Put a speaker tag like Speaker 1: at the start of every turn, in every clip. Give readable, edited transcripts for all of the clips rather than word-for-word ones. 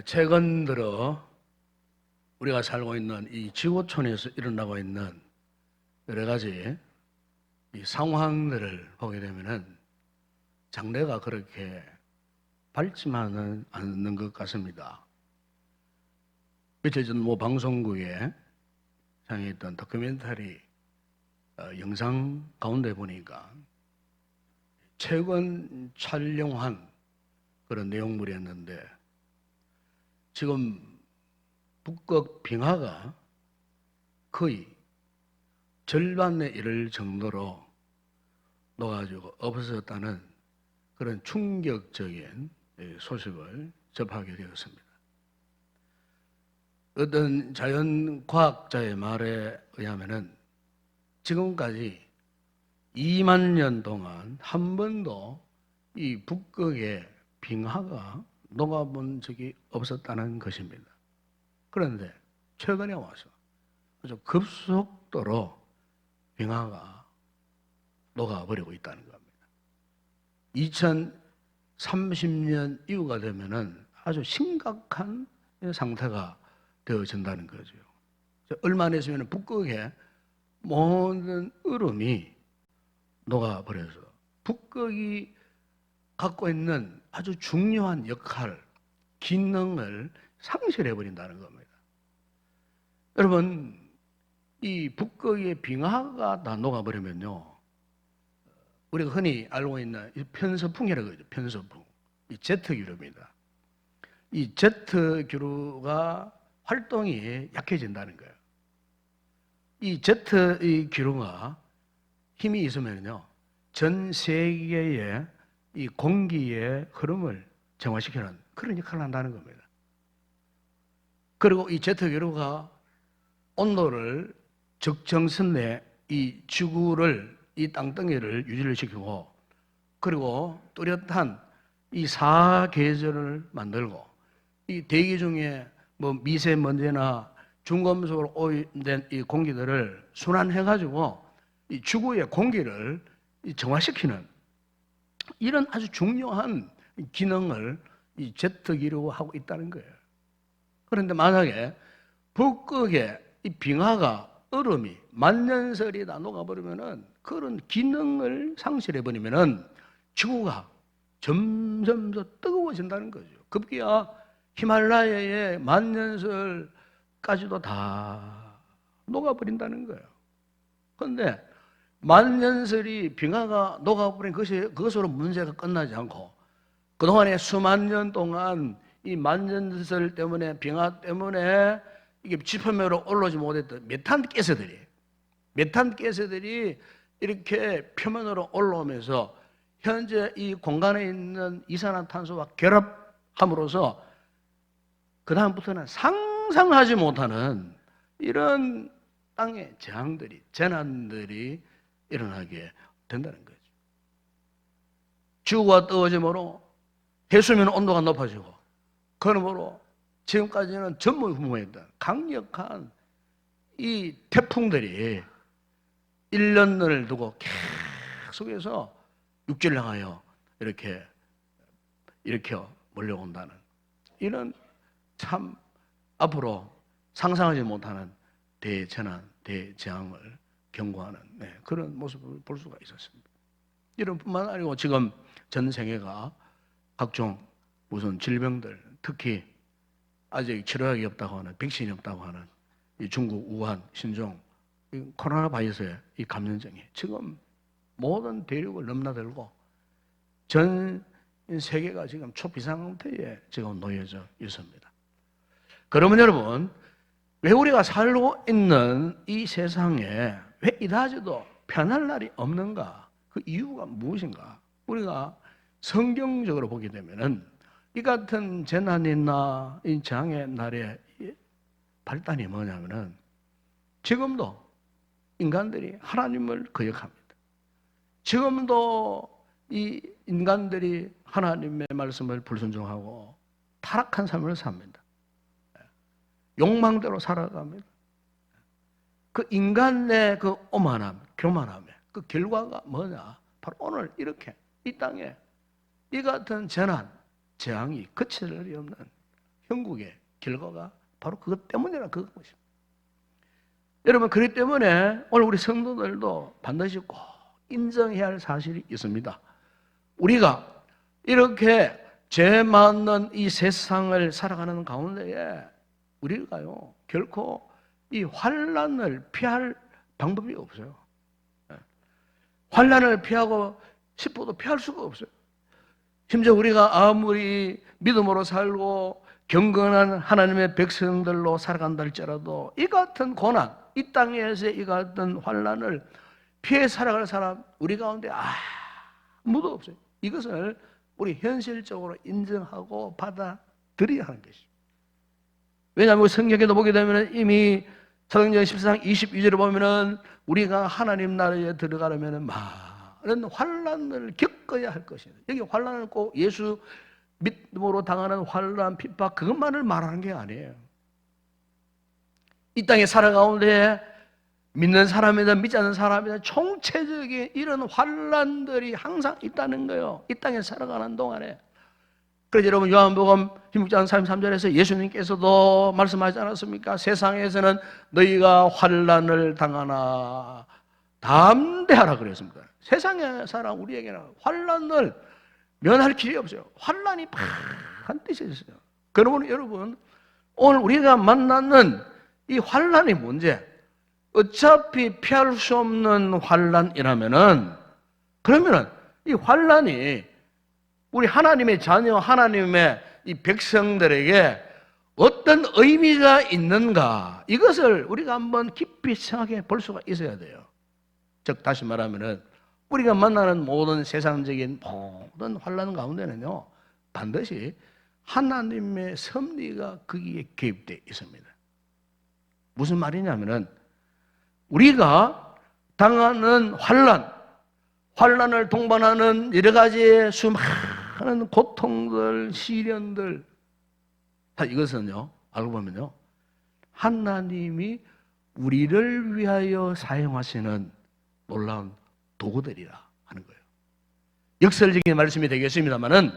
Speaker 1: 최근 들어 우리가 살고 있는 이 지구촌에서 일어나고 있는 여러 가지 이 상황들을 보게 되면은 장래가 그렇게 밝지만은 않는 것 같습니다. 며칠 전 방송국에 상영했던 다큐멘터리 영상 가운데 보니까 최근 촬영한 그런 내용물이었는데, 지금 북극 빙하가 거의 절반에 이를 정도로 녹아지고 없어졌다는 그런 충격적인 소식을 접하게 되었습니다. 어떤 자연과학자의 말에 의하면은 지금까지 2만 년 동안 한 번도 이 북극의 빙하가 녹아본 적이 없었다는 것입니다. 그런데 최근에 와서 아주 급속도로 빙하가 녹아버리고 있다는 겁니다. 2030년 이후가 되면은 아주 심각한 상태가 되어진다는 거죠. 얼마 안 있으면 북극의 모든 얼음이 녹아버려서 북극이 갖고 있는 아주 중요한 역할, 기능을 상실해버린다는 겁니다. 여러분, 이 북극의 빙하가 다 녹아버리면요, 우리가 흔히 알고 있는 편서풍이라고 하죠. 편서풍. 이 제트기류입니다. 이 제트기류가 활동이 약해진다는 거예요. 이 제트기류가 힘이 있으면요, 전 세계의 이 공기의 흐름을 정화시키는 그런 역할을 한다는 겁니다. 그리고 이 제트기류가 온도를 적정선 내 이 지구를, 이 땅덩이를 유지를 시키고, 그리고 뚜렷한 이 사계절을 만들고, 이 대기 중에 미세먼지나 중금속으로 오염된 이 공기들을 순환해가지고 이 지구의 공기를 정화시키는 이런 아주 중요한 기능을 이 제트기류가 하고 있다는 거예요. 그런데 만약에 북극의 이 빙하가, 얼음이 만년설이 다 녹아버리면은, 그런 기능을 상실해버리면은 지구가 점점 더 뜨거워진다는 거죠. 급기야 히말라야의 만년설까지도 다 녹아버린다는 거예요. 그런데 만년설이, 빙하가 녹아버린 그것으로 문제가 끝나지 않고, 그동안에 수만 년 동안 이 만년설 때문에, 빙하 때문에 이게 지표면으로 올라오지 못했던 메탄가스들이 이렇게 표면으로 올라오면서 현재 이 공간에 있는 이산화탄소와 결합함으로써 그 다음부터는 상상하지 못하는 이런 땅의 재앙들이, 재난들이 일어나게 된다는 거죠. 지구가 뜨거워지므로 해수면 온도가 높아지고, 그러므로 지금까지는 전무후무했던 강력한 이 태풍들이 1년을 두고 계속해서 육지를 향하여 이렇게 몰려온다는, 이런 참 앞으로 상상하지 못하는 대재난, 대재앙을 경고하는 그런 모습을 볼 수가 있었습니다. 이런 뿐만 아니고 지금 전 세계가 각종 무슨 질병들, 특히 아직 치료약이 없다고 하는, 백신이 없다고 하는 이 중국 우한, 신종 이 코로나 바이러스의 이 감염증이 지금 모든 대륙을 넘나들고 전 세계가 지금 초비상 상태에 지금 놓여져 있습니다. 그러면 여러분, 왜 우리가 살고 있는 이 세상에 왜 이다지도 편할 날이 없는가? 그 이유가 무엇인가? 우리가 성경적으로 보게 되면은 이 같은 재난이나 이 재앙의 날의 발단이 뭐냐면은, 지금도 인간들이 하나님을 거역합니다. 지금도 이 인간들이 하나님의 말씀을 불순종하고 타락한 삶을 삽니다. 욕망대로 살아갑니다. 그 인간의 그 오만함, 교만함의 그 결과가 뭐냐? 바로 오늘 이렇게 이 땅에 이 같은 재난, 재앙이 그칠 날이 없는 형국의 결과가 바로 그것 때문이라 그것입니다. 여러분, 그렇기 때문에 오늘 우리 성도들도 반드시 꼭 인정해야 할 사실이 있습니다. 우리가 이렇게 죄 많은 이 세상을 살아가는 가운데에 우리가요 결코 이 환난을 피할 방법이 없어요. 환난을 피하고 싶어도 피할 수가 없어요. 심지어 우리가 아무리 믿음으로 살고 경건한 하나님의 백성들로 살아간다 할지라도 이 같은 고난, 이 땅에서 이 같은 환난을 피해 살아갈 사람 우리 가운데 아무도 없어요. 이것을 우리 현실적으로 인정하고 받아들여야 하는 것이죠. 왜냐하면 성경에도 보게 되면 이미 사도행전 14장 22절에 보면은 우리가 하나님 나라에 들어가려면 많은 환난을 겪어야 할 것이에요. 여기 환난은 꼭 예수 믿음으로 당하는 환난, 핍박 그것만을 말하는 게 아니에요. 이 땅에 살아가운데 믿는 사람이든 믿지 않는 사람이든 총체적인 이런 환난들이 항상 있다는 거예요. 이 땅에 살아가는 동안에. 그래서 여러분 요한복음 16장 33절에서 예수님께서도 말씀하지 않았습니까? 세상에서는 너희가 환난을 당하나 담대하라 그랬습니다. 세상에 살아 우리에게는 환난을 면할 길이 없어요. 환난이 반드시 있어요. 그러면 여러분 오늘 우리가 만나는 이 환난의 문제 어차피 피할 수 없는 환난이라면은 그러면은 이 환난이 우리 하나님의 자녀, 하나님의 이 백성들에게 어떤 의미가 있는가 이것을 우리가 한번 깊이 생각해 볼 수가 있어야 돼요. 즉 다시 말하면은 우리가 만나는 모든 세상적인 모든 환난 가운데는요 반드시 하나님의 섭리가 거기에 개입되어 있습니다. 무슨 말이냐면은 우리가 당하는 환난을 동반하는 여러 가지의 수많은 고통들, 시련들 다 이것은요 알고 보면요 하나님이 우리를 위하여 사용하시는 놀라운 도구들이라 하는 거예요. 역설적인 말씀이 되겠습니다만은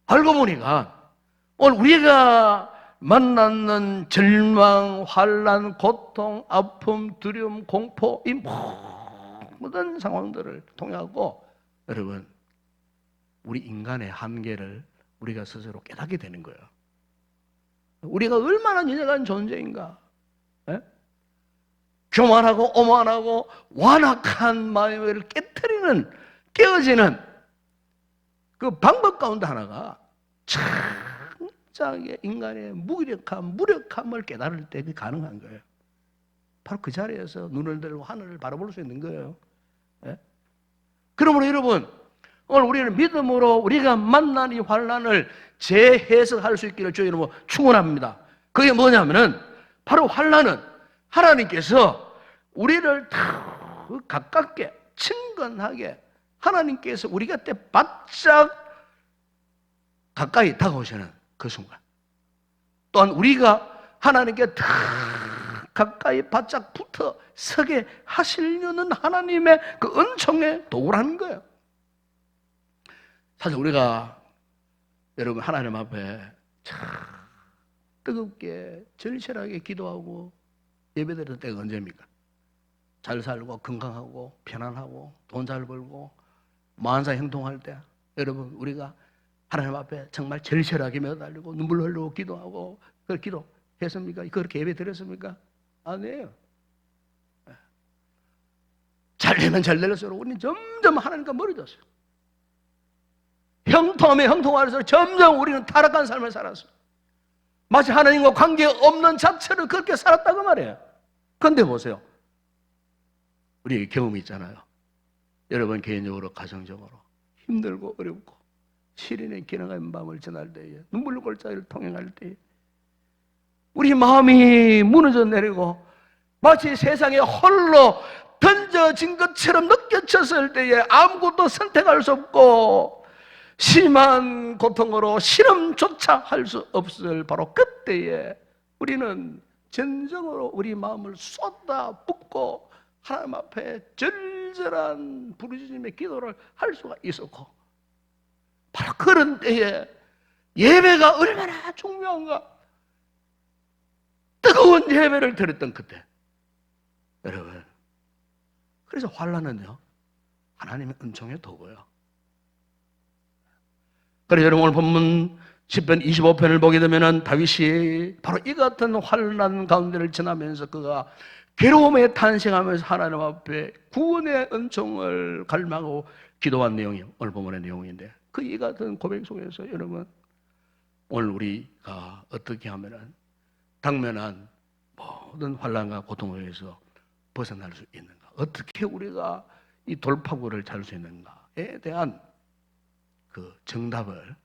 Speaker 1: 알고 보니까 오늘 우리가 만나는 절망, 환난, 고통, 아픔, 두려움, 공포 이 모든 상황들을 통하고 여러분 우리 인간의 한계를 우리가 스스로 깨닫게 되는 거예요. 우리가 얼마나 연약한 존재인가. 에? 교만하고 오만하고 완악한 마음을 깨트리는 깨어지는 그 방법 가운데 하나가 창작의 인간의 무력함을 깨달을 때 그게 가능한 거예요. 바로 그 자리에서 눈을 들고 하늘을 바라볼 수 있는 거예요. 예? 그러므로 여러분 오늘 우리는 믿음으로 우리가 만난 이 환난을 재해석할 수 있기를 주의 이름으로 축원합니다. 그게 뭐냐면은 바로 환난은 하나님께서 우리를 다 가깝게 친근하게 하나님께서 우리 곁에 바짝 가까이 다가오시는 그 순간 또한 우리가 하나님께 다 가까이 바짝 붙어 서게 하시려는 하나님의 그 은총의 도구라는 거예요. 사실 우리가 여러분 하나님 앞에 참 뜨겁게 절실하게 기도하고 예배드리는 때가 언제입니까? 잘 살고 건강하고 편안하고 돈 잘 벌고 만사 형통할 때 여러분 우리가 하나님 앞에 정말 절실하게 매달리고 눈물 흘리고 기도하고 그걸 기도했습니까? 그렇게 예배 드렸습니까? 아니에요. 잘 되면 잘 될수록 우리는 점점 하나님과 멀어졌어요. 형통하면 형통할수록 점점 우리는 타락한 삶을 살았어요. 마치 하나님과 관계없는 자체를 그렇게 살았다고 말이에요. 그런데 보세요. 우리 경험이 있잖아요. 여러분 개인적으로 가정적으로 힘들고 어렵고 시련의 기나긴 밤을 지날 때에 눈물 골짜기를 통행할 때에 우리 마음이 무너져 내리고 마치 세상에 홀로 던져진 것처럼 느껴졌을 때에 아무것도 선택할 수 없고 심한 고통으로 실험조차 할 수 없을 바로 그때에 우리는 진정으로 우리 마음을 쏟아붓고 하나님 앞에 절절한 부르짖음의 기도를 할 수가 있었고 바로 그런 때에 예배가 얼마나 중요한가. 뜨거운 예배를 드렸던 그때, 여러분, 그래서 환난은요 하나님의 은총의 도구예요. 그래서 여러분 오늘 본문 10편 25편을 보게 되면 다윗이 바로 이 같은 환난 가운데를 지나면서 그가 괴로움에 탄식하면서 하나님 앞에 구원의 은총을 갈망하고 기도한 내용이 오늘 본문의 내용인데, 그 이 같은 고백 속에서 여러분 오늘 우리가 어떻게 하면은 당면한 모든 환난과 고통에서 벗어날 수 있는가, 어떻게 우리가 이 돌파구를 잘 수 있는가에 대한 그 정답을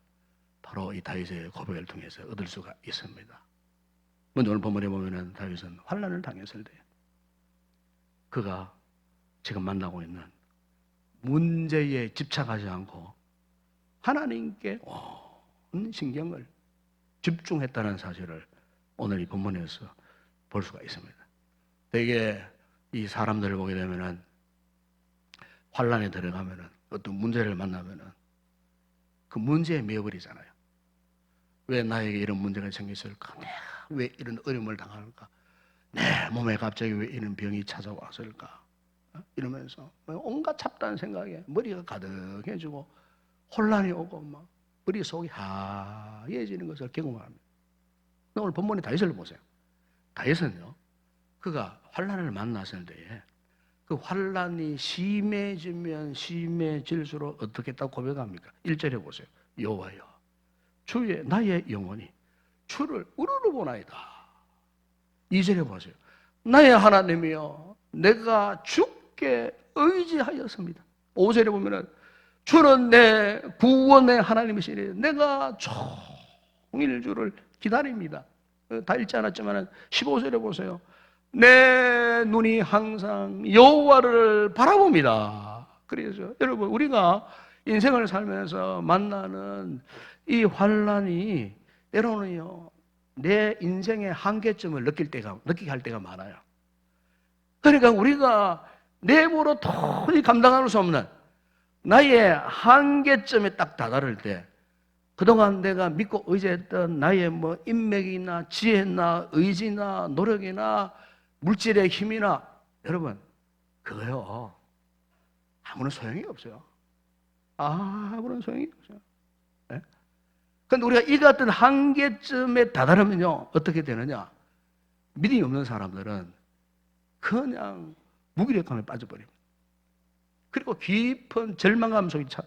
Speaker 1: 바로 이 다윗의 고백을 통해서 얻을 수가 있습니다. 먼저 오늘 본문에 보면은 다윗은 환난을 당했을 때 그가 지금 만나고 있는 문제에 집착하지 않고 하나님께 온 신경을 집중했다는 사실을 오늘 이 본문에서 볼 수가 있습니다. 되게 이 사람들을 보게 되면은 환난에 들어가면은 어떤 문제를 만나면은 그 문제에 매여버리잖아요. 왜 나에게 이런 문제가 생겼을까? 내가 왜 이런 어려움을 당할까? 내 몸에 갑자기 왜 이런 병이 찾아왔을까? 이러면서 온갖 잡다한 생각에 머리가 가득해지고 혼란이 오고 막 머릿속이 하얘지는 것을 경험합니다. 오늘 본문의 다윗을 보세요. 다윗은요, 그가 환난을 만났을 때에 그 환난이 심해지면 심해질수록 어떻게 딱 고백합니까? 1절에 보세요. 여호와여, 주의 나의 영혼이 주를 우러러보나이다. 2절에 보세요. 나의 하나님이여, 내가 주께 의지하였습니다. 5절에 보면은 주는 내 구원의 하나님이시니 내가 종일 주를 기다립니다. 다 읽지 않았지만 15절에 보세요. 내 눈이 항상 여호와를 바라봅니다. 그래서 여러분, 우리가 인생을 살면서 만나는 이 환난이 때로는요 내 인생의 한계점을 느끼게 할 때가 많아요. 그러니까 우리가 내 힘으로 도저히 감당할 수 없는 나의 한계점에 딱 다다를 때, 그동안 내가 믿고 의지했던 나의 인맥이나 지혜나 의지나 노력이나 물질의 힘이나, 여러분 그거요 아무런 소용이 없어요. 아무런 소용이 없어요. 네? 그런데 우리가 이 같은 한계점에 다다르면요 어떻게 되느냐, 믿음이 없는 사람들은 그냥 무기력감에 빠져버립니다. 그리고 깊은 절망감 속에 차,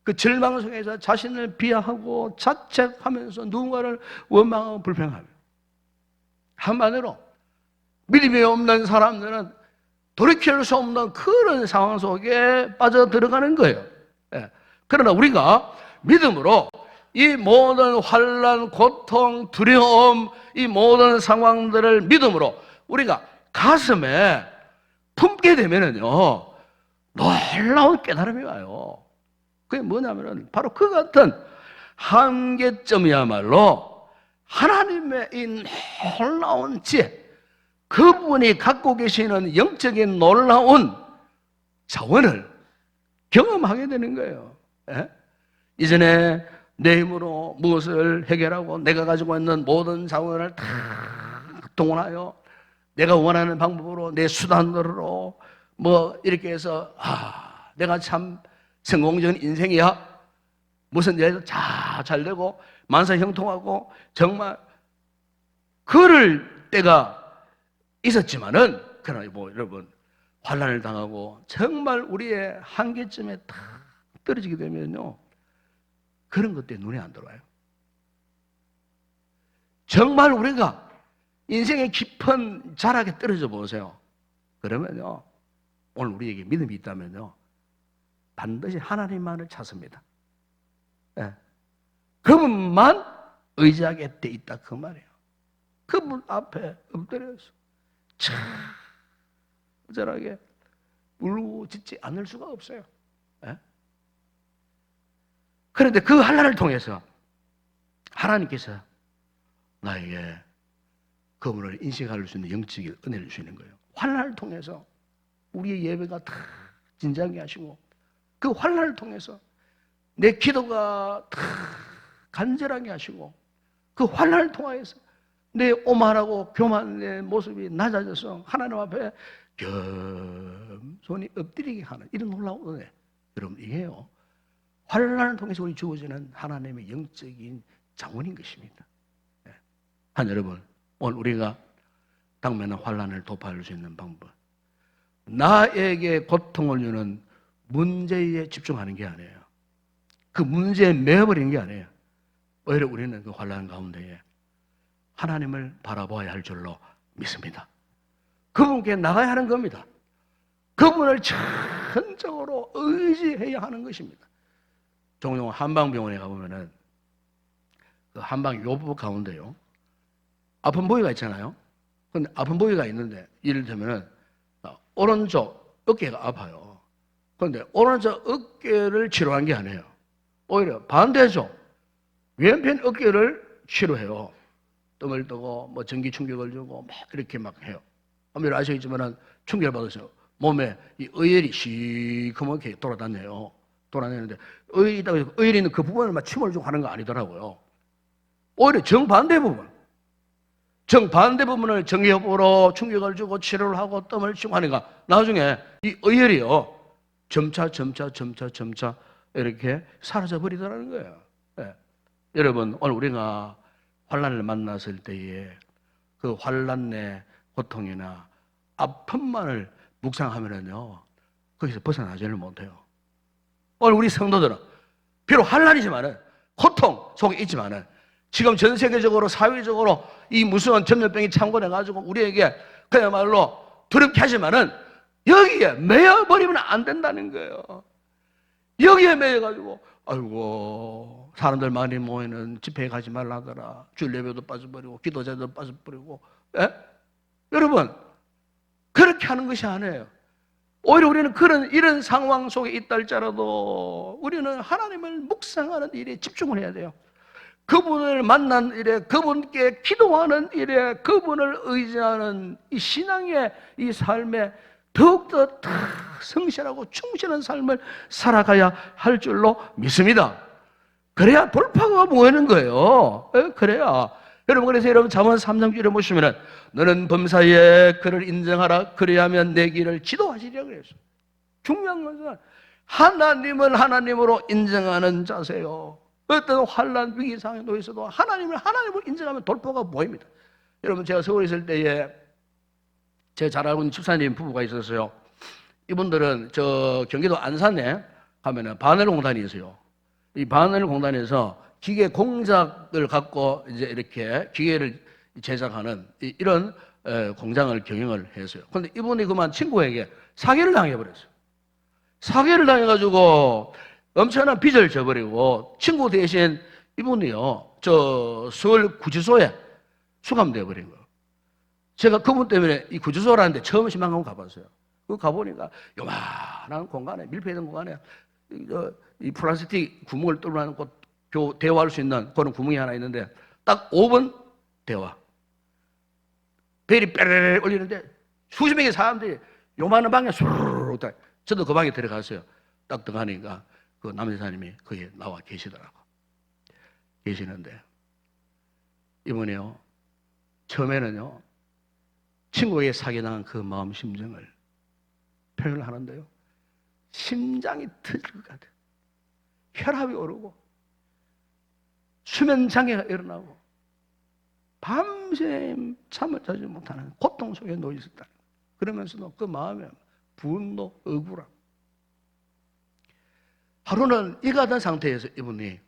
Speaker 1: 그 절망 속에서 자신을 비하하고 자책하면서 누군가를 원망하고 불평하며, 한마디로 믿음이 없는 사람들은 돌이킬 수 없는 그런 상황 속에 빠져 들어가는 거예요. 예. 그러나 우리가 믿음으로 이 모든 환난, 고통, 두려움, 이 모든 상황들을 믿음으로 우리가 가슴에 품게 되면은요 놀라운 깨달음이 와요. 그게 뭐냐면은 바로 그 같은 한계점이야말로 하나님의 이 놀라운 지혜, 그분이 갖고 계시는 영적인 놀라운 자원을 경험하게 되는 거예요. 예? 이전에 내 힘으로 무엇을 해결하고 내가 가지고 있는 모든 자원을 다 동원하여 내가 원하는 방법으로 내 수단으로 이렇게 해서 내가 참 성공적인 인생이야, 무슨 일에도 잘 되고 만사 형통하고 정말 그럴 때가 있었지만은, 그러나 여러분 환난을 당하고 정말 우리의 한계점에 다 떨어지게 되면요 그런 것들이 눈에 안 들어와요. 정말 우리가 인생의 깊은 자락에 떨어져 보세요. 그러면요 오늘 우리에게 믿음이 있다면요 반드시 하나님만을 찾습니다. 예. 그분만 의지하게 돼 있다 그 말이에요. 그분 앞에 엎드려서 처절하게 울고짖지 않을 수가 없어요. 예? 그런데 그 환난을 통해서 하나님께서 나에게 그분을 인식할 수 있는 영적인 은혜를 주시는 거예요. 환난을 통해서 우리의 예배가 다 진지하게 하시고, 그 환난을 통해서 내 기도가 다 간절하게 하시고 그 환난을 통하여서 내 오만하고 교만의 모습이 낮아져서 하나님 앞에 겸손히 엎드리게 하는 이런 놀라운 은혜. 여러분, 이게요, 환난을 통해서 우리 주어지는 하나님의 영적인 자원인 것입니다. 한 여러분, 오늘 우리가 당면한 환난을 도파할 수 있는 방법, 나에게 고통을 주는 문제에 집중하는 게 아니에요. 그 문제에 매어버리는 게 아니에요. 오히려 우리는 그 환난 가운데에 하나님을 바라봐야 할 줄로 믿습니다. 그분께 나가야 하는 겁니다. 그분을 전적으로 의지해야 하는 것입니다. 종종 한방병원에 가보면은 그 한방 요법 가운데요, 아픈 부위가 있잖아요. 근데 아픈 부위가 있는데 예를 들면은 오른쪽 어깨가 아파요. 그런데 오른쪽 어깨를 치료한 게 아니에요. 오히려 반대죠. 왼편 어깨를 치료해요. 뜸을 뜨고 뭐 전기 충격을 주고 막 이렇게 막 해요. 아무래도 아시겠지만은 충격을 받아서 몸에 이 의혈이 시커멓게 돌아다녀요. 돌아다니는데 의혈이 있다고 해서 의혈이 있는 그 부분을 막 침을 주고 하는 거 아니더라고요. 오히려 정반대 부분을 정기협으로 충격을 주고 치료를 하고 뜸을 치고 하니까 나중에 이 의혈이요 점차 이렇게 사라져 버리더라는 거예요. 네. 여러분, 오늘 우리가 환난을 만났을 때에 그 환난의 고통이나 아픔만을 묵상하면은요, 거기서 벗어나지를 못해요. 오늘 우리 성도들은 비록 환난이지만은 고통 속에 있지만은 지금 전 세계적으로 사회적으로 이 무서운 전염병이 창궐해가지고 우리에게 그야말로 두렵게 하지만은 여기에 매여버리면 안 된다는 거예요. 여기에 매여가지고 아이고 사람들 많이 모이는 집회에 가지 말라더라. 주일 예배도 빠져버리고 기도자도 빠져버리고. 예? 여러분, 그렇게 하는 것이 아니에요. 오히려 우리는 이런 상황 속에 있다 할지라도 우리는 하나님을 묵상하는 일에 집중을 해야 돼요. 그분을 만난 일에, 그분께 기도하는 일에, 그분을 의지하는 이 신앙의 이 삶에 더욱더 성실하고 충실한 삶을 살아가야 할 줄로 믿습니다. 그래야 돌파가 모이는 거예요. 그래야. 여러분, 그래서 여러분 잠언 3장 1절에 보시면은 너는 범사에 그를 인정하라. 그래야면 내 길을 지도하시리라 그랬어요. 중요한 것은 하나님을 하나님으로 인정하는 자세요. 어떤 환난 위기 상황에 놓여서도 하나님을 인정하면 돌파가 보입니다. 여러분, 제가 서울에 있을 때에 제가 잘 알고 있는 집사님 부부가 있었어요. 이분들은 저 경기도 안산에 가면은 바늘공단이 있어요. 이 바늘공단에서 기계 공작을 갖고 이제 이렇게 기계를 제작하는 이런 공장을 경영을 했어요. 그런데 이분이 그만 친구에게 사기를 당해버렸어요. 사기를 당해가지고 엄청난 빚을 져버리고 친구 대신 이분이요 저 서울 구치소에 수감되어 버린 거예요. 제가 그분 때문에 이 구치소라는 데 처음 신방하고 가봤어요. 그 가보니까 요만한 공간에 밀폐된 공간에 이 플라스틱 구멍을 뚫어놓고 대화할 수 있는 그런 구멍이 하나 있는데 딱 5분 대화. 벨이 빼르르 울리는데 수십 명의 사람들이 요만한 방에 수르르 저도 그 방에 들어갔어요. 딱 들어가니까 그 남자사님이 거기에 나와 계시더라고. 계시는데 이번에요 처음에는요 친구에게 사기당한 그 마음 심정을 표현을 하는데요 심장이 터질 것 같아요. 혈압이 오르고 수면 장애가 일어나고 밤새 잠을 자지 못하는 고통 속에 놓여 있었다. 그러면서도 그 마음에 분노, 억울함. 하루는 이 같은 상태에서 이분이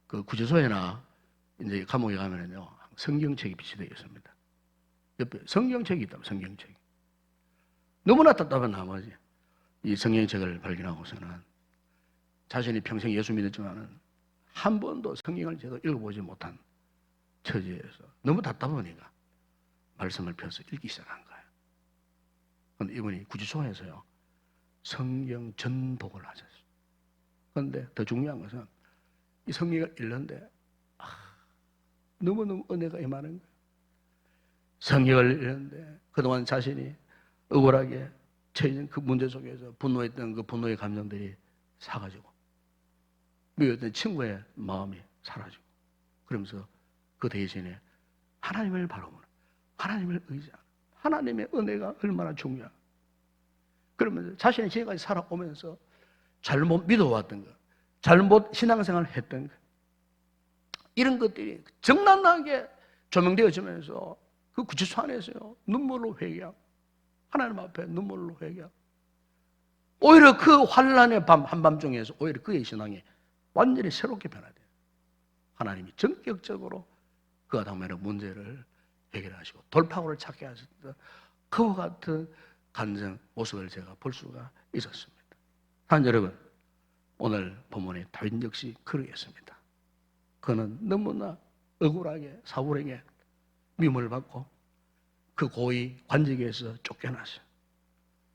Speaker 1: 그 구치소에나 이제 감옥에 가면은요 성경책이 비치되어 있습니다. 옆에 성경책이 있다면 성경책. 너무나 답답한 나머지 이 성경책을 발견하고서는 자신이 평생 예수 믿었지만은 한 번도 성경을 제대로 읽어보지 못한 처지에서 너무 답답하니까 말씀을 펴서 읽기 시작한 거예요. 그런데 이분이 구치소에서요 성경 전독을 하셨어요. 그런데 더 중요한 것은 이 성경을 읽는데 너무너무 은혜가 임하는 거예요. 성경을 읽는데 그동안 자신이 억울하게 처해진 그 문제 속에서 분노했던 그 분노의 감정들이 사라지고 미워했던 친구의 마음이 사라지고 그러면서 그 대신에 하나님을 바라보는, 하나님을 의지하는, 하나님의 은혜가 얼마나 중요한, 그러면서 자신의 지금까지 살아오면서 잘못 믿어왔던 것, 잘못 신앙생활을 했던 것, 이런 것들이 정난하게 조명되어지면서 그 구치소 안에서요, 눈물로 회개하고, 하나님 앞에 눈물로 회개하고, 오히려 그 환란의 밤, 한밤중에서 오히려 그의 신앙이 완전히 새롭게 변화돼요. 하나님이 전격적으로 그 아담의 문제를 해결하시고 돌파구를 찾게 하셨던 그와 같은 간증 모습을 제가 볼 수가 있었습니다. 한 여러분, 오늘 본문의 다윗 역시 그러했습니다. 그는 너무나 억울하게 사울에게 미움을 받고 그 고위 관직에서 쫓겨났어요.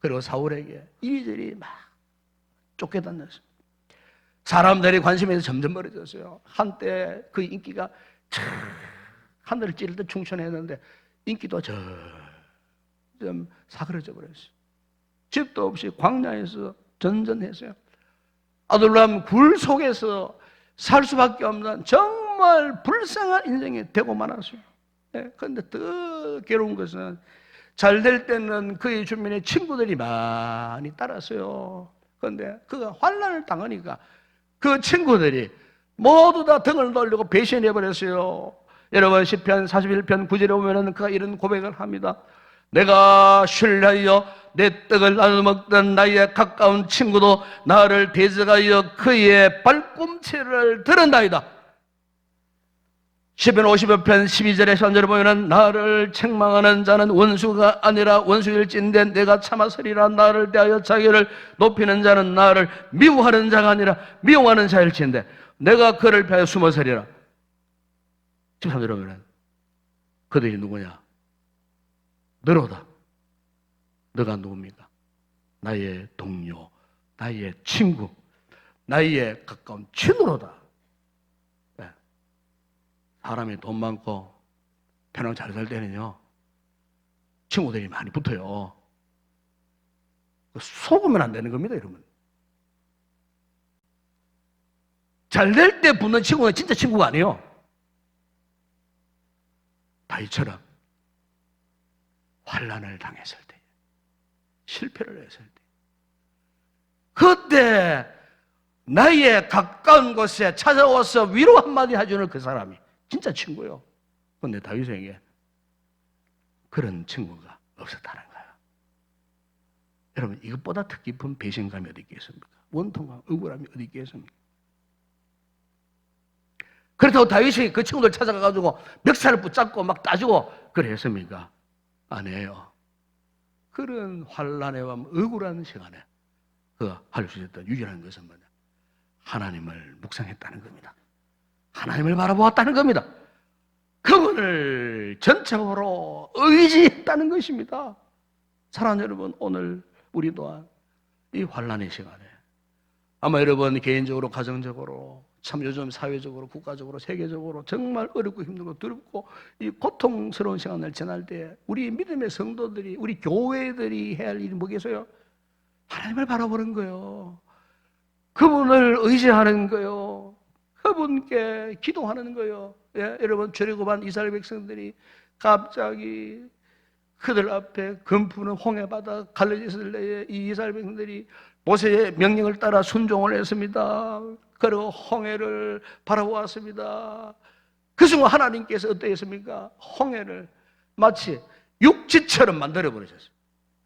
Speaker 1: 그리고 사울에게 이리저리 막 쫓겨다녔어요. 사람들의 관심에서 점점 멀어졌어요. 한때 그 인기가 하늘을 찌를 때 충천했는데 인기도 점점 사그러져 버렸어요. 집도 없이 광야에서 전전했어요. 아둘람 굴 속에서 살 수밖에 없는 정말 불쌍한 인생이 되고 말았어요. 그런데 더 괴로운 것은 잘 될 때는 그의 주변에 친구들이 많이 따랐어요. 그런데 그가 환난을 당하니까 그 친구들이 모두 다 등을 돌리고 배신해버렸어요. 여러분 시편 41편 9절에 보면 그가 이런 고백을 합니다. 내가 신뢰하여 내 떡을 나눠 먹던 나의 가까운 친구도 나를 대적하여 그의 발꿈치를 들은다이다. 시편 50편 12절에 3절에 보면 나를 책망하는 자는 원수가 아니라 원수일진데 내가 참았으리라. 나를 대하여 자기를 높이는 자는 나를 미워하는 자가 아니라 미워하는 자일진데 내가 그를 피하여 숨어서리라. 13절에 보면 그들이 누구냐? 너로다. 너가 누굽니까? 나의 동료, 나의 친구, 나의 가까운 친구로다. 사람이 돈 많고 편하게 잘 살 때는요, 친구들이 많이 붙어요. 속으면 안 되는 겁니다, 여러분. 잘 될 때 붙는 친구는 진짜 친구가 아니에요. 다윗처럼 환난을 당했을 때, 실패를 했을 때, 그때 나의 가까운 곳에 찾아와서 위로 한마디 해주는 그 사람이 진짜 친구요. 그런데 다윗에게 그런 친구가 없었다는 거예요. 여러분, 이것보다 뜻깊은 배신감이 어디 있겠습니까? 원통과 억울함이 어디 있겠습니까? 그렇다고 다윗이 그 친구들 찾아가가지고 멱살을 붙잡고 막 따지고 그랬습니까? 아니에요. 그런 환난의 밤, 억울한 시간에 그가 할 수 있었던 유일한 것은 뭐냐? 하나님을 묵상했다는 겁니다. 하나님을 바라보았다는 겁니다. 그분을 전적으로 의지했다는 것입니다. 사랑하는 여러분, 오늘 우리 또한 이 환난의 시간에 아마 여러분 개인적으로 가정적으로 참 요즘 사회적으로 국가적으로 세계적으로 정말 어렵고 힘들고 두렵고 이 고통스러운 시간을 지날 때 우리 믿음의 성도들이 우리 교회들이 해야 할 일이 뭐겠어요? 하나님을 바라보는 거예요. 그분을 의지하는 거예요. 그분께 기도하는 거예요. 예? 여러분 출애굽한 이스라엘 백성들이 갑자기 그들 앞에 금푸는 홍해바다 갈라졌을 때에 이 이스라엘 백성들이 모세의 명령을 따라 순종을 했습니다. 그리고 홍해를 바라보았습니다. 그 순간 하나님께서 어떠했습니까? 홍해를 마치 육지처럼 만들어버리셨어요.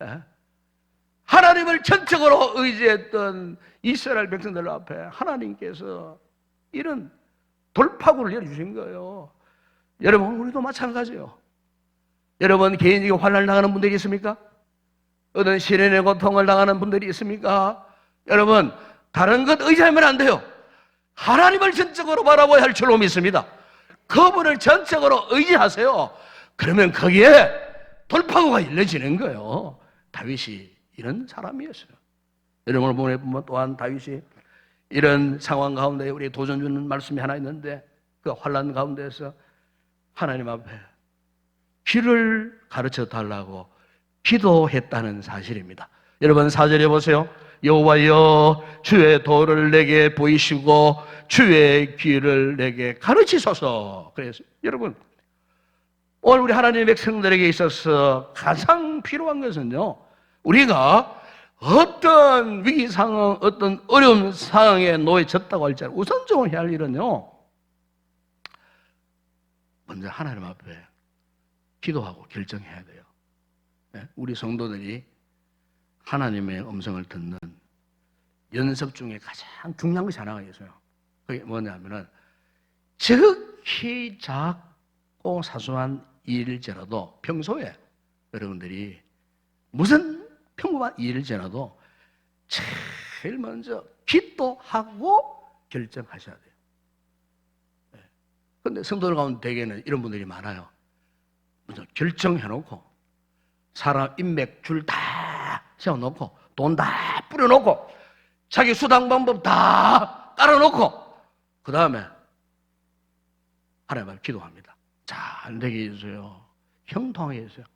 Speaker 1: 예? 하나님을 전적으로 의지했던 이스라엘 백성들 앞에 하나님께서 이런 돌파구를 열어주신 거예요. 여러분, 우리도 마찬가지예요. 여러분, 개인적인 환난을 당하는 분들이 있습니까? 어떤 시련의 고통을 당하는 분들이 있습니까? 여러분, 다른 것 의지하면 안 돼요. 하나님을 전적으로 바라봐야 할 줄로 믿습니다. 그분을 전적으로 의지하세요. 그러면 거기에 돌파구가 열려지는 거예요. 다윗이 이런 사람이었어요. 여러분을 보면 또한 다윗이 이런 상황 가운데 우리 도전 주는 말씀이 하나 있는데 그 환난 가운데서 하나님 앞에 길을 가르쳐 달라고 기도했다는 사실입니다. 여러분 4절에 보세요. 여호와여 주의 도를 내게 보이시고 주의 길을 내게 가르치소서. 그래서 여러분, 오늘 우리 하나님의 백성들에게 있어서 가장 필요한 것은요, 우리가 어떤 위기 상황, 어떤 어려운 상황에 놓여졌다고 할지라도 우선적으로 해야 할 일은요, 먼저 하나님 앞에 기도하고 결정해야 돼요. 우리 성도들이 하나님의 음성을 듣는 연습 중에 가장 중요한 것이 하나가 있어요. 그게 뭐냐면은, 지극히 작고 사소한 일일지라도 평소에 여러분들이 무슨 평범한 일일지라도 제일 먼저 기도하고 결정하셔야 돼요. 그런데 성도들 가운데 대개는 이런 분들이 많아요. 먼저 결정해놓고 사람 인맥 줄 다 세워놓고 돈 다 뿌려놓고 자기 수당 방법 다 깔아놓고 그 다음에 하나님 앞에 기도합니다. 잘 되게 해주세요. 형통하게 해주세요.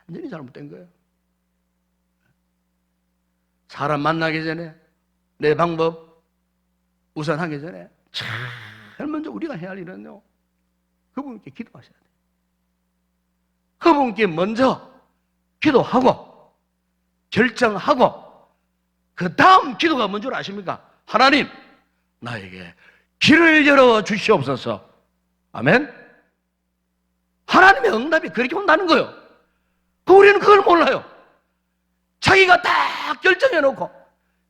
Speaker 1: 완전히 잘못된 거예요. 사람 만나기 전에 내 방법 우선하기 전에 제일 먼저 우리가 해야 할 일은요, 그분께 기도하셔야 돼요. 그분께 먼저 기도하고 결정하고 그 다음 기도가 뭔 줄 아십니까? 하나님, 나에게 길을 열어 주시옵소서. 아멘. 하나님의 응답이 그렇게 온다는 거예요. 우리는 그걸 몰라요. 자기가 딱 결정해놓고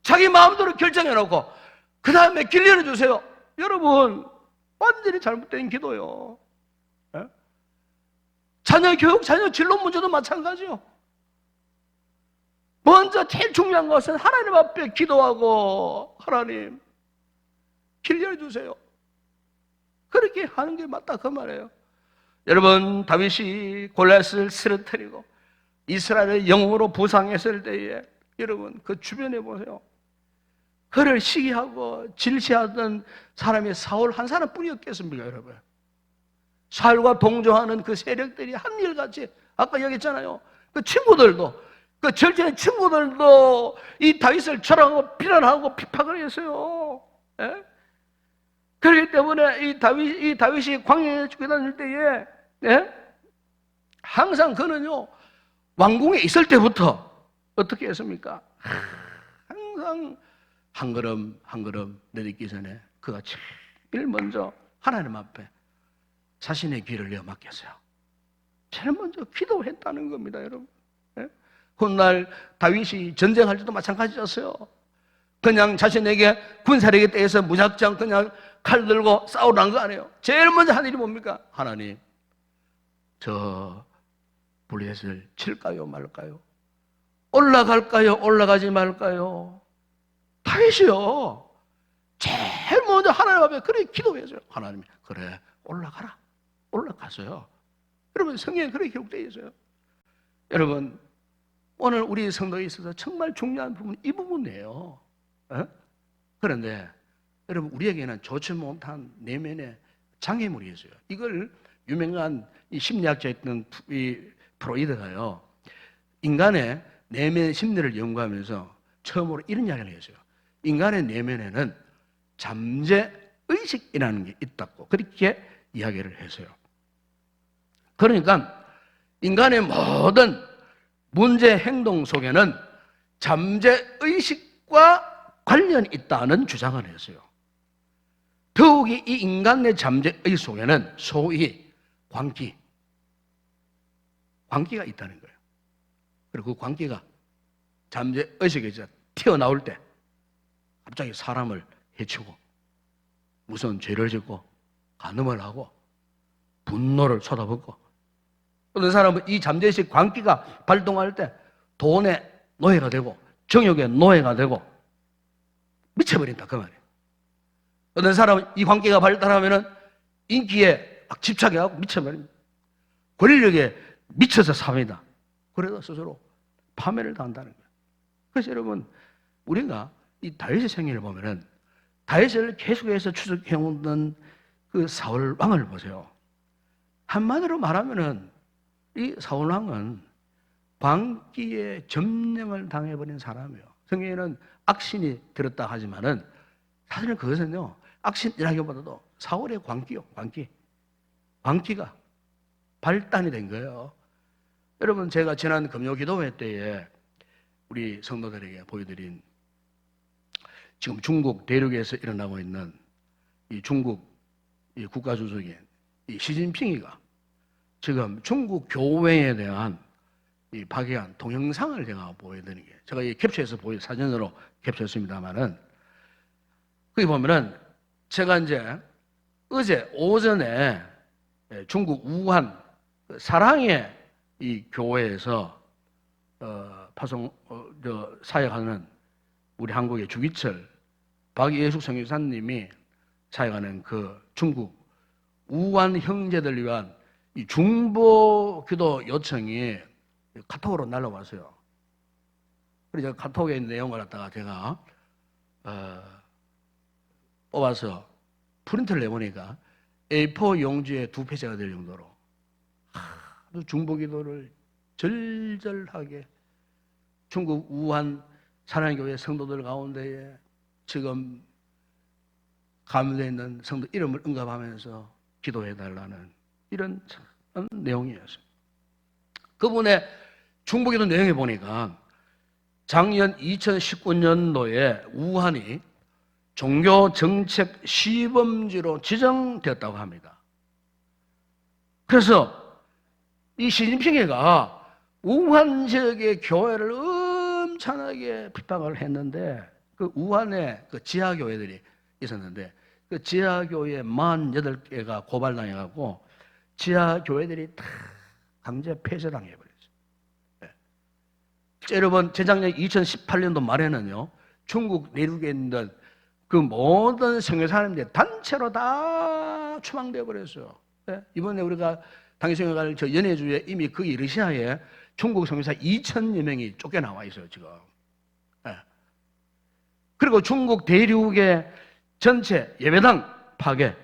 Speaker 1: 자기 마음대로 결정해놓고 그 다음에 길 열어주세요. 여러분, 완전히 잘못된 기도요. 자녀 교육, 자녀 진로 문제도 마찬가지요. 먼저 제일 중요한 것은 하나님 앞에 기도하고, 하나님 길 열어주세요. 그렇게 하는 게 맞다 그 말이에요. 여러분, 다윗이 골리앗을 쓰러뜨리고 이스라엘을 영으로 부상했을 때에 여러분 그 주변에 보세요. 그를 시기하고 질시하던 사람이 사울 한 사람뿐이었겠습니까, 여러분? 사울과 동조하는 그 세력들이 한일같이, 아까 얘기했잖아요. 그 친구들도, 그 절제의 친구들도 이 다윗을 저랑하고 비난하고 비판을 했어요. 예? 그렇기 때문에 이 다윗이 광야에 죽게 다닐 때에, 예? 항상 그는요, 왕궁에 있을 때부터 어떻게 했습니까? 항상 한 걸음 한 걸음 내딛기 전에 그가 제일 먼저 하나님 앞에 자신의 길을 내어 맡겼어요. 제일 먼저 기도했다는 겁니다, 여러분. 예? 훗날 다윗이 전쟁할 때도 마찬가지였어요. 그냥 자신에게 군사력에 대해서 무작정 그냥 칼 들고 싸우라는 거 아니에요. 제일 먼저 한 일이 뭡니까? 하나님, 저 블레셋을 칠까요 말까요? 올라갈까요 올라가지 말까요? 다윗이요, 제일 먼저 하나님 앞에 그렇게 기도했어요. 하나님, 그래 올라가라. 올라가서요. 여러분, 성경에 그렇게 기록되어 있어요. 여러분, 오늘 우리 성도에 있어서 정말 중요한 부분이 이 부분이에요. 그런데 여러분, 우리에게는 좋지 못한 내면의 장애물이 있어요. 이걸 유명한 이 심리학자였던 이 프로이드가요, 인간의 내면 심리를 연구하면서 처음으로 이런 이야기를 했어요. 인간의 내면에는 잠재의식이라는 게 있다고 그렇게 이야기를 했어요. 그러니까 인간의 모든 문제 행동 속에는 잠재의식과 관련이 있다는 주장을 했어요. 더욱이 이 인간의 잠재의식 속에는 소위 광기가 있다는 거예요. 그리고 그 광기가 잠재의식에서 튀어나올 때 갑자기 사람을 해치고 무슨 죄를 짓고 간음을 하고 분노를 쏟아붓고, 어떤 사람은 이 잠재의식 광기가 발동할 때 돈의 노예가 되고 정욕의 노예가 되고 미쳐버린다 그 말이에요. 어떤 사람은 이 광기가 발달하면은 인기에 막 집착해 하고 미쳐버립니다. 권력에 미쳐서 삽니다. 그래서 스스로 파멸을 당한다는 거예요. 그래서 여러분, 우리가 이 다윗의 생애를 보면은 다윗을 계속해서 추적해오던 그 사울 왕을 보세요. 한마디로 말하면은 이 사울 왕은 광기에 점령을 당해버린 사람이에요. 성경에는 악신이 들었다 하지만은 사실은 그것은요, 악신이라기보다도 사울의 광기요, 광기가 발단이 된 거예요. 여러분, 제가 지난 금요 기도회 때에 우리 성도들에게 보여드린 지금 중국 대륙에서 일어나고 있는 이 중국 이 국가주석인 이 시진핑이가 지금 중국 교회에 대한 이 박해한 동영상을 제가 보여드리는 게, 제가 이 캡처해서 사진으로 캡처했습니다만은, 거기 보면은 제가 이제 어제 오전에 중국 우한 사랑의 이 교회에서 사역하는 우리 한국의 주기철 박예숙 선교사님이 사역하는 그 중국 우한 형제들 위한 이 중보 기도 요청이 카톡으로 날라왔어요. 그래서 카톡에 있는 내용을 갖다가 제가 뽑아서 프린트를 내보니까 A4 용지에 2페이지가 될 정도로 아주 중보 기도를 절절하게 중국 우한 사랑교회 성도들 가운데에 지금 감염되어 있는 성도 이름을 언급하면서 기도해달라는 이런 내용이었습니다. 그분의 중보기도 내용에 보니까 작년 2019년도에 우한이 종교정책 시범지로 지정되었다고 합니다. 그래서 이 시진핑이가 우한 지역의 교회를 엄청나게 비판을 했는데, 그 우한에 그 지하교회들이 있었는데 그 지하교회 48개가 고발당해갖고 지하교회들이 다 강제 폐쇄당해버렸어요. 네. 여러분, 재작년 2018년도 말에는요, 중국 내륙에 있는 그 모든 선교사님들 단체로 다 추방되어 버렸어요. 네. 이번에 우리가 당일성에 갈 저 연해주에 이미 그 러시아에 중국 선교사 2,000여 명이 쫓겨나와 있어요, 지금. 네. 그리고 중국 대륙의 전체 예배당 파괴,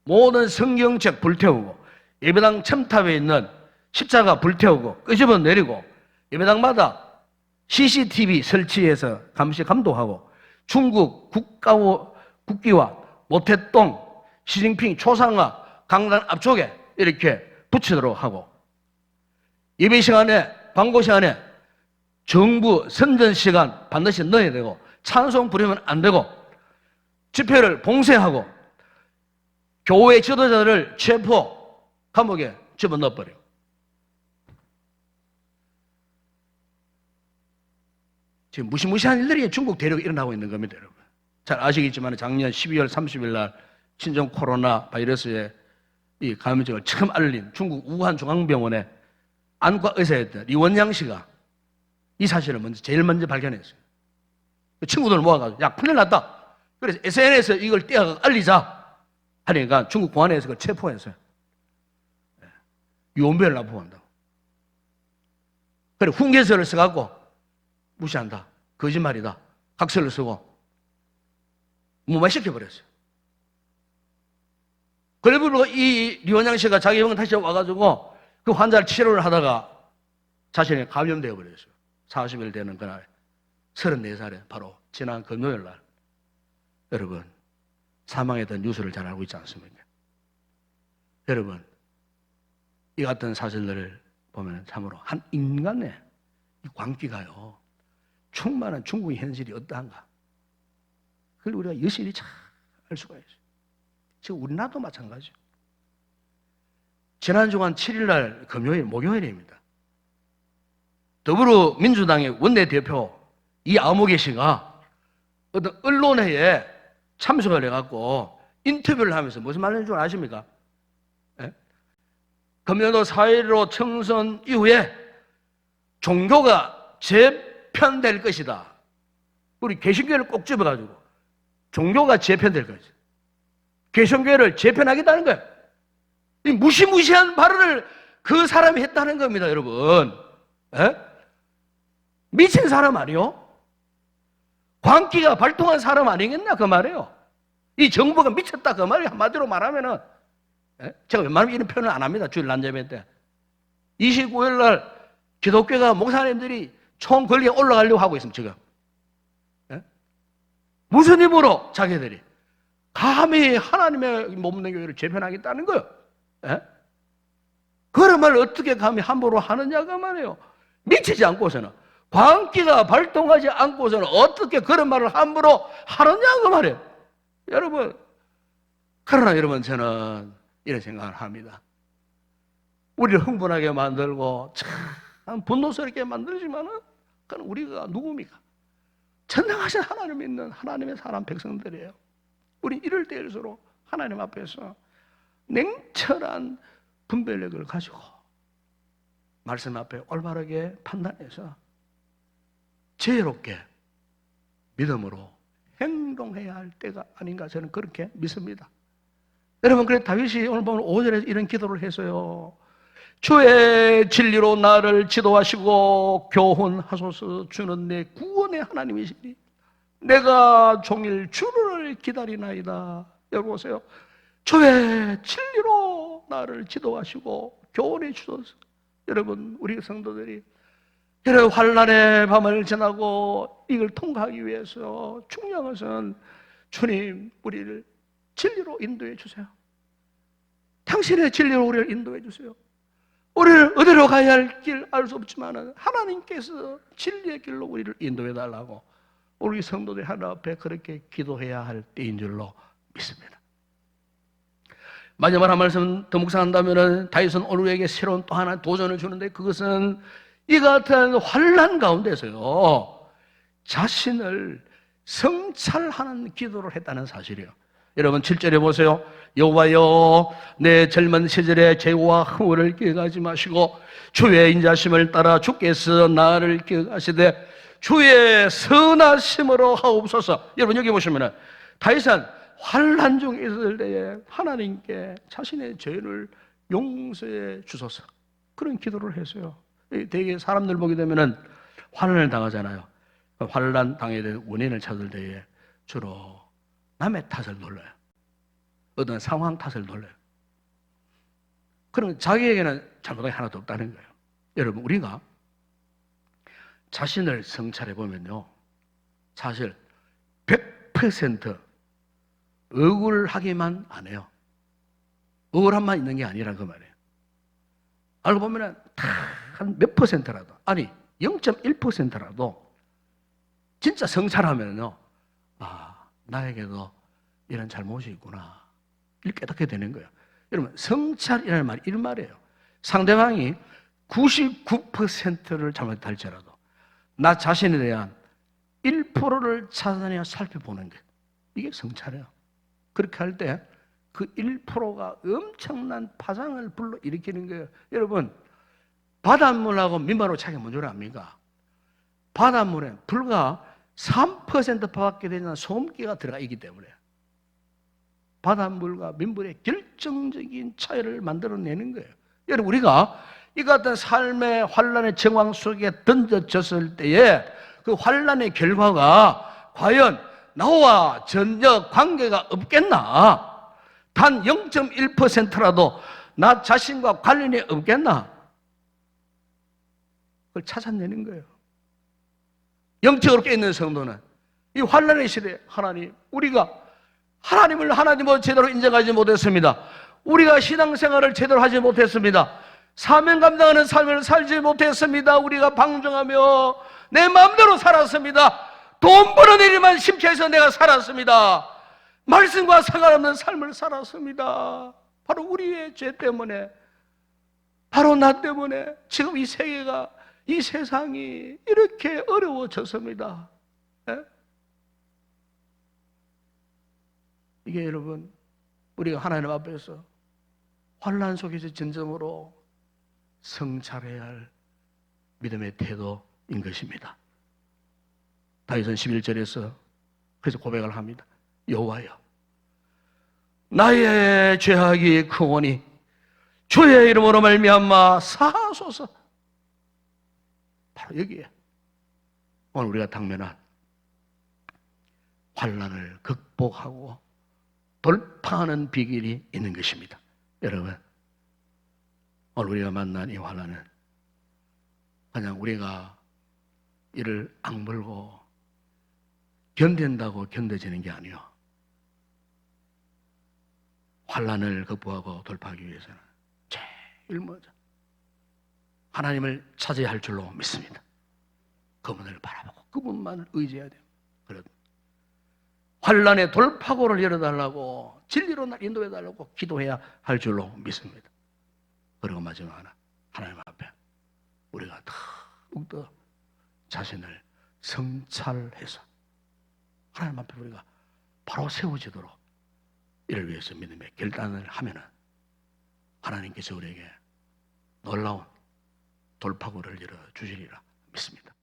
Speaker 1: 모든 성경책 불태우고, 예배당 첨탑에 있는 십자가 불태우고 끄집어 내리고, 예배당마다 CCTV 설치해서 감시 감독하고, 중국 국기와 모태똥, 시진핑 초상화 강단 앞쪽에 이렇게 붙이도록 하고, 예배 시간에, 광고 시간에 정부 선전 시간 반드시 넣어야 되고, 찬송 부르면 안 되고, 집회를 봉쇄하고, 교회 지도자들을 체포, 감옥에 집어넣어버려요. 지금 무시무시한 일들이 중국 대륙에 일어나고 있는 겁니다, 여러분. 잘 아시겠지만 작년 12월 30일 날 신종 코로나 바이러스의 이 감염증을 처음 알린 중국 우한 중앙병원의 안과 의사였던 리원양 씨가 이 사실을 제일 먼저 발견했어요. 친구들 모아가지고, 야, 큰일 났다. 그래서 SNS에 이걸 떼어가 알리자 하니까 중국 공안에서 그걸 체포했어요. 유언비어를 납품한다고. 그래, 훈계서를 써갖고 무시한다, 거짓말이다, 각서를 쓰고 무마시켜버렸어요. 그래 불고 이 리원양 씨가 자기 병원 다시 와가지고 그 환자를 치료를 하다가 자신이 감염되어 버렸어요. 40일 되는 그날 34살에 바로 지난 금요일 날, 여러분, 사망했던 뉴스를 잘 알고 있지 않습니까? 여러분, 이 같은 사실들을 보면 참으로 한 인간의 이 광기가요, 충만한 중국의 현실이 어떠한가, 그걸 우리가 여실히 잘 알 수가 있어요. 지금 우리나라도 마찬가지죠. 지난 주간 7일 날 금요일, 목요일입니다. 더불어민주당의 원내대표 이아무개 씨가 어떤 언론회에 참석을 해갖고 인터뷰를 하면서 무슨 말 하는 줄 아십니까? 예? 금년도 4.15 총선 이후에 종교가 재편될 것이다. 우리 개신교를 꼭 집어가지고 종교가 재편될 것이다. 개신교를 재편하겠다는 거예요. 이 무시무시한 발언을 그 사람이 했다는 겁니다, 여러분. 예? 미친 사람 아니요? 광기가 발동한 사람 아니겠냐, 그 말이에요. 이 정부가 미쳤다, 그 말이에요. 한마디로 말하면은. 예? 제가 웬만하면 이런 표현을 안 합니다, 주일 난제배 때. 29일 날 기독교가 목사님들이 총 권리에 올라가려고 하고 있습니다, 지금. 무슨 힘으로 자기들이 감히 하나님의 몸된 교회를 재편하겠다는 거예요. 예? 그런 말을 어떻게 감히 함부로 하느냐가 말이에요. 미치지 않고서는, 광기가 발동하지 않고서는 어떻게 그런 말을 함부로 하느냐가 말이에요. 여러분, 그러나 여러분, 저는 이런 생각을 합니다. 우리를 흥분하게 만들고 참 분노스럽게 만들지만은 그건 우리가 누굽니까? 전능하신 하나님 믿는 하나님의 사람 백성들이에요. 우리 이럴 때일수록 하나님 앞에서 냉철한 분별력을 가지고 말씀 앞에 올바르게 판단해서 지혜롭게 믿음으로 행동해야 할 때가 아닌가, 저는 그렇게 믿습니다. 여러분, 그래 다윗이 오늘 보면 5절에 이런 기도를 했어요. 주의 진리로 나를 지도하시고 교훈하소서. 주는 내 구원의 하나님이시니 내가 종일 주를 기다리나이다. 여러분 보세요. 주의 진리로 나를 지도하시고 교훈해 주소서. 여러분, 우리 성도들이 이런 환난의 밤을 지나고 이걸 통과하기 위해서 중요한 것은 주님, 우리를 진리로 인도해 주세요. 당신의 진리로 우리를 인도해 주세요. 우리를 어디로 가야 할 길 알 수 없지만 하나님께서 진리의 길로 우리를 인도해 달라고 우리 성도들이 하나님 앞에 그렇게 기도해야 할 때인 줄로 믿습니다. 마지막 한 말씀 더 묵상한다면 다윗은 오늘 우리에게 새로운 또 하나 도전을 주는데, 그것은 이 같은 환난 가운데서요 자신을 성찰하는 기도를 했다는 사실이에요. 여러분 7절에 보세요. 여호와여, 내 젊은 시절의 죄와 허물을 기억하지 마시고 주의 인자심을 따라 주께서 나를 기억하시되 주의 선하심으로 하옵소서. 여러분 여기 보시면 다윗은 환난 중에 있을 때에 하나님께 자신의 죄를 용서해 주소서, 그런 기도를 했어요. 되게 사람들 보게 되면은 환난을 당하잖아요. 환난 당에 대한 원인을 찾을 때에 주로 남의 탓을 놀려요. 어떤 상황 탓을 놀려요. 그러면 자기에게는 잘못한 게 하나도 없다는 거예요. 여러분, 우리가 자신을 성찰해 보면요, 사실 100% 억울하기만 안 해요. 억울함만 있는 게 아니라 그 말이에요. 알고 보면 한 몇 퍼센트라도, 아니 0.1%라도 진짜 성찰하면요, 아, 나에게도 이런 잘못이 있구나, 이렇게 깨닫게 되는 거예요. 여러분, 성찰이라는 말이 이런 말이에요. 상대방이 99%를 잘못했다 할지라도 나 자신에 대한 1%를 찾아내어 살펴보는 게, 이게 성찰이에요. 그렇게 할 때 그 1%가 엄청난 파장을 불러일으키는 거예요. 여러분, 바닷물하고 민물하고 차이가 뭔 줄 압니까? 바닷물에 불과 3%밖에 되지 않는 소금기가 들어가 있기 때문에 바닷물과 민물의 결정적인 차이를 만들어내는 거예요. 여러분, 우리가 이 같은 삶의 환난의 정황 속에 던져졌을 때에 그 환난의 결과가 과연 나와 전혀 관계가 없겠나? 단 0.1%라도 나 자신과 관련이 없겠나? 그걸 찾아내는 거예요. 영적으로 깨있는 성도는 이 환난의 시대에 하나님, 우리가 하나님을 하나님으로 제대로 인정하지 못했습니다. 우리가 신앙생활을 제대로 하지 못했습니다. 사명 감당하는 삶을 살지 못했습니다. 우리가 방종하며 내 마음대로 살았습니다. 돈 버는 일만 심취해서 내가 살았습니다. 말씀과 상관없는 삶을 살았습니다. 바로 우리의 죄 때문에, 바로 나 때문에 지금 이 세계가, 이 세상이 이렇게 어려워졌습니다. 네? 이게 여러분, 우리가 하나님 앞에서 환난 속에서 진정으로 성찰해야 할 믿음의 태도인 것입니다. 다윗은 11절에서 그래서 고백을 합니다. 여호와여, 나의 죄악이 크오니 주의 이름으로 말미암아 사하소서. 바로 여기에 오늘 우리가 당면한 환난을 극복하고 돌파하는 비결이 있는 것입니다. 여러분, 오늘 우리가 만난 이 환난은 그냥 우리가 이를 악물고 견딘다고 견뎌지는 게 아니요. 환난을 극복하고 돌파하기 위해서는 제일 먼저 하나님을 찾아야 할 줄로 믿습니다. 그분을 바라보고 그분만을 의지해야 돼요. 그래도 환난의 돌파구를 열어달라고, 진리로 날 인도해달라고 기도해야 할 줄로 믿습니다. 그리고 마지막 하나, 하나님 앞에 우리가 더욱더 자신을 성찰해서 하나님 앞에 우리가 바로 세워지도록 이를 위해서 믿음의 결단을 하면은 하나님께서 우리에게 놀라운 돌파구를 열어주시리라 믿습니다.